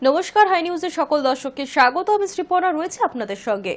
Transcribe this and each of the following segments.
নমস্কার, হাই নিউজের সকল দর্শককে স্বাগত। আমি শ্রীপর্ণা রয়েছে আপনাদের সঙ্গে।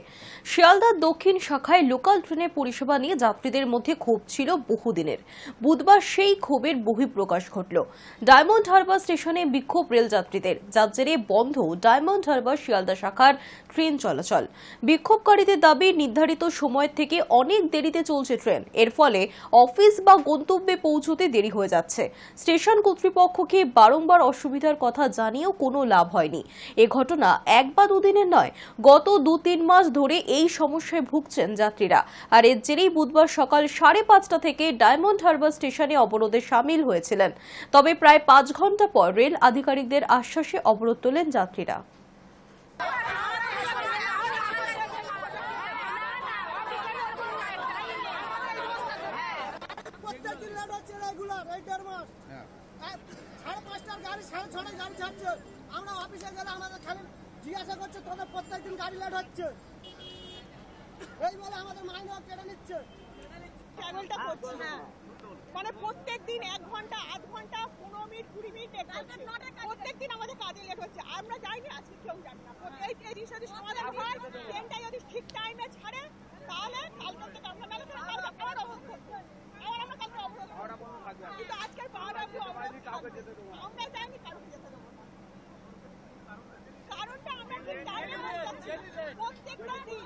শিয়ালদার দক্ষিণ শাখায় লোকাল ট্রেনের পরিষেবা নিয়ে যাত্রীদের মধ্যে ক্ষোভ ছিল বহুদিনের। বুধবার সেই ক্ষোভের বহিঃপ্রকাশ ঘটল। ডায়মন্ড হারবার স্টেশনে বিক্ষোভ রেল যাত্রীদের, যার জেরে বন্ধ ডায়মন্ড হারবার শিয়ালদা শাখার ট্রেন চলাচল। বিক্ষোভকারীদের দাবি, নির্ধারিত সময়ের থেকে অনেক দেরিতে চলছে ট্রেন। এর ফলে অফিস বা গন্তব্যে পৌঁছতে দেরি হয়ে যাচ্ছে। স্টেশন কর্তৃপক্ষকে বারংবার অসুবিধার কথা জানিয়েও কোনো লাভ হয়নি। এ ঘটনা এক বা দুদিনের নয়, গত 2-3 মাস ধরে এই সমস্যায় ভুগছেন যাত্রীরা। আর এর জেরেই বুধবার সকাল 5:30 থেকে ডায়মন্ড হারবার স্টেশনে অবরোধে সামিল হয়েছিলেন। তবে প্রায় 5 ঘন্টা পর রেল আধিকারিকদের আশ্বাসে অবরোধ তোলেন যাত্রীরা। আমরা অফিসে গেলে আমাদের খালি জিজ্ঞাসা করছে তোদের প্রত্যেকদিন গাড়ি লেট হচ্ছে, এই বলে আমাদের মাইনে কেটে নিচ্ছে। ট্রাভেলটা করছে না, মানে প্রত্যেকদিন 1 ঘন্টা 8 ঘন্টা 15 মিনিট 20 মিনিট লেট হচ্ছে। প্রত্যেকদিন আমাদের কাজে লেট হচ্ছে। আমরা যাইনি, আজকে কেউ জানি না। এই জিনিসটা যদি সমাধান হয়, ট্রেনটা যদি ঠিক টাইমে ছাড়ে, তাহলে কালকে থেকে আমরা নালে কালকে আবার অবরোধ করবো। আমরা কালকে অবরোধ করবো, কিন্তু আজকের 12 অবধি অবরোধ আমরা যাইনি, কাউকে যেতে দেবো না। কারণটা আমরা ঠিক টাইমে পৌঁছাচ্ছি প্রত্যেকটা দিন।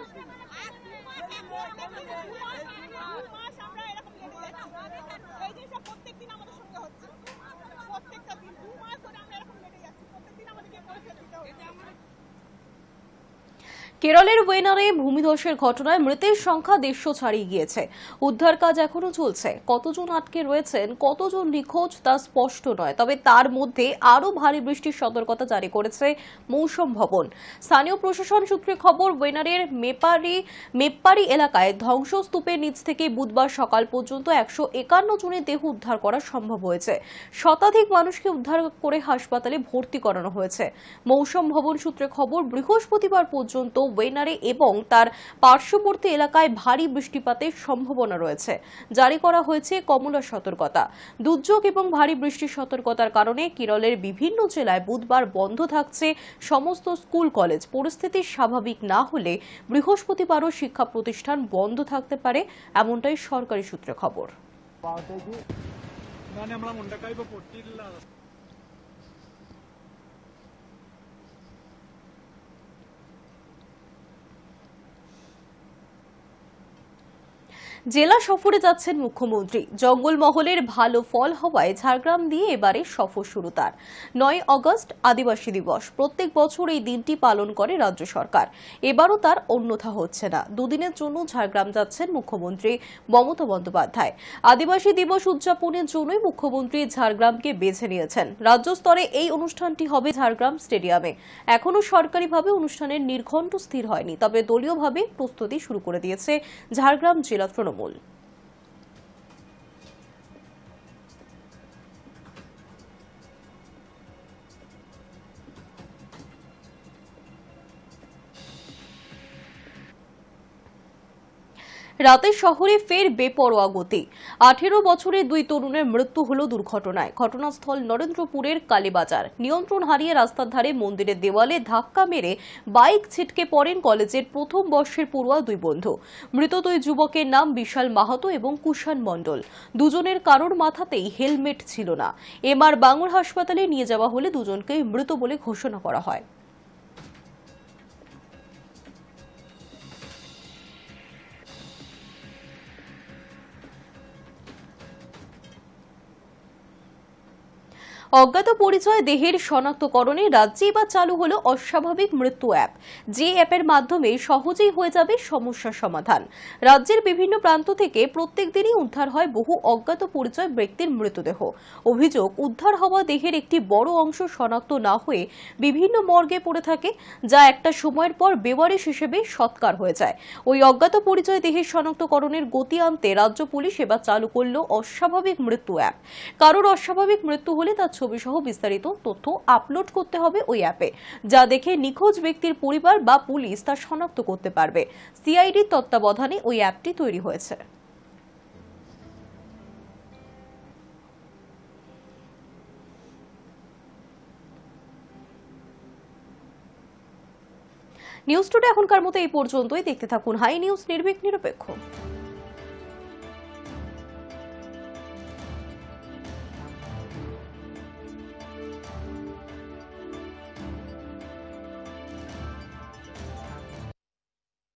2 মাস আমরা এরকম লেগে যাচ্ছি। এই জিনিসটা প্রত্যেকদিন আমাদের সঙ্গে হচ্ছে। প্রত্যেকটা দিন 2 মাস ধরে আমরা এরকম লেগে যাচ্ছি। প্রত্যেকদিন আমাদেরকে পরিষেবা দিতে হচ্ছে। কেরলের ওয়েনারে ভূমিধসের ঘটনায় মৃতের সংখ্যা 150 ছাড়িয়ে গিয়েছে। উদ্ধার কাজ এখনো চলছে। কতজন আটকে রয়েছেন, কতজন নিখোঁজ তা স্পষ্ট নয়। তবে তার মধ্যে আরও ভারী বৃষ্টির সতর্কতা জারি করেছে মৌসুম ভবন। স্থানীয় প্রশাসন সূত্রে খবর, ওয়েনারের মেপ্পারি এলাকায় ধ্বংসস্তূপের নিচ থেকে বুধবার সকাল পর্যন্ত 151 জনের দেহ উদ্ধার করা সম্ভব হয়েছে। শতাধিক মানুষকে উদ্ধার করে হাসপাতালে ভর্তি করানো হয়েছে। মৌসুম ভবন সূত্রে খবর, বৃহস্পতিবার পর্যন্ত ওয়েনারে এবং তার পার্শ্ববর্তী এলাকায় ভারী বৃষ্টিপাতের সম্ভাবনা রয়েছে। জারি করা হয়েছে কমলা সতর্কতা। দুর্যোগ এবং ভারী বৃষ্টির সতর্কতার কারণে কেরলের বিভিন্ন জেলায় বুধবার বন্ধ থাকছে সমস্ত স্কুল কলেজ। পরিস্থিতি স্বাভাবিক না হলে বৃহস্পতিবারও শিক্ষা প্রতিষ্ঠান বন্ধ থাকতে পারে, এমনটাই সরকারি সূত্রে খবর। জেলা সফরে যাচ্ছেন মুখ্যমন্ত্রী। জঙ্গলমহলের ভালো ফল হওয়ায় ঝাড়গ্রাম দিয়ে এবারে সফর শুরু তার। 9 আগস্ট আদিবাসী দিবস। প্রত্যেক বছর এই দিনটি পালন করে রাজ্য সরকার। এবারও তার অন্যথা হচ্ছে না। দুদিনের জন্য ঝাড়গ্রাম যাচ্ছেন মুখ্যমন্ত্রী মমতা বন্দ্যোপাধ্যায়। আদিবাসী দিবস উদযাপনের জন্যই মুখ্যমন্ত্রী ঝাড়গ্রামকে বেছে নিয়েছেন। রাজ্য স্তরে এই অনুষ্ঠানটি হবে ঝাড়গ্রাম স্টেডিয়ামে। এখনও সরকারিভাবে অনুষ্ঠানের নির্ঘণ্ট স্থির হয়নি, তবে দলীয়ভাবে প্রস্তুতি শুরু করে দিয়েছে ঝাড়গ্রাম জেলা তৃণমূল। রাতে শহরে ফের বেপরোয়া গতি। 18 বছরের 2 তরুণের মৃত্যু হল দুর্ঘটনায়। ঘটনাস্থল নরেন্দ্রপুরের কালীবাজার। নিয়ন্ত্রণ হারিয়ে রাস্তার ধারে মন্দিরের দেওয়ালে ধাক্কা মেরে বাইক ছিটকে পড়েন কলেজের প্রথম বর্ষের পড়ুয়া 2 বন্ধু। মৃত 2 যুবকের নাম বিশাল মাহাতো এবং কুষাণ মণ্ডল। দুজনের কারোর মাথাতেই হেলমেট ছিল না। এমআর বাঙুর হাসপাতালে নিয়ে যাওয়া হলে দুজনকেই মৃত বলে ঘোষণা করা হয়। অজ্ঞাত পরিচয় দেহের শনাক্তকরণে রাজ্যে এবার চালু হলো অস্বাভাবিক মৃত্যু অ্যাপ। যে অ্যাপের মাধ্যমে সহজেই হয়ে যাবে সমস্যার সমাধান। রাজ্যের বিভিন্ন প্রান্ত থেকে প্রত্যেক দিনই উদ্ধার হয় বহু অজ্ঞাত পরিচয় ব্যক্তির মৃতদেহ। অভিযোগ, উদ্ধার হওয়া দেহের একটি বড় অংশ শনাক্ত না হয়ে বিভিন্ন মর্গে পড়ে থাকে, যা একটা সময়ের পর বেওয়ারিশ হিসেবে সৎকার হয়ে যায়। ওই অজ্ঞাত পরিচয় দেহের শনাক্তকরণের গতি আনতে রাজ্য পুলিশ এবার চালু করল অস্বাভাবিক মৃত্যু অ্যাপ। কারোর অস্বাভাবিক মৃত্যু হলে তার ছবি সহ বিস্তারিত তথ্য আপলোড করতে হবে ওই অ্যাপে, যা দেখে নিখোঁজ ব্যক্তির পরিবার বা পুলিশ তা শনাক্ত করতে পারবে। সিআইডির তত্ত্বাবধানে ওই অ্যাপটি তৈরি হয়েছে। নিউজ টুডে এখনকার মতো এই পর্যন্তই। দেখতে থাকুন হাই নিউজ, নির্ভীক নিরপেক্ষ।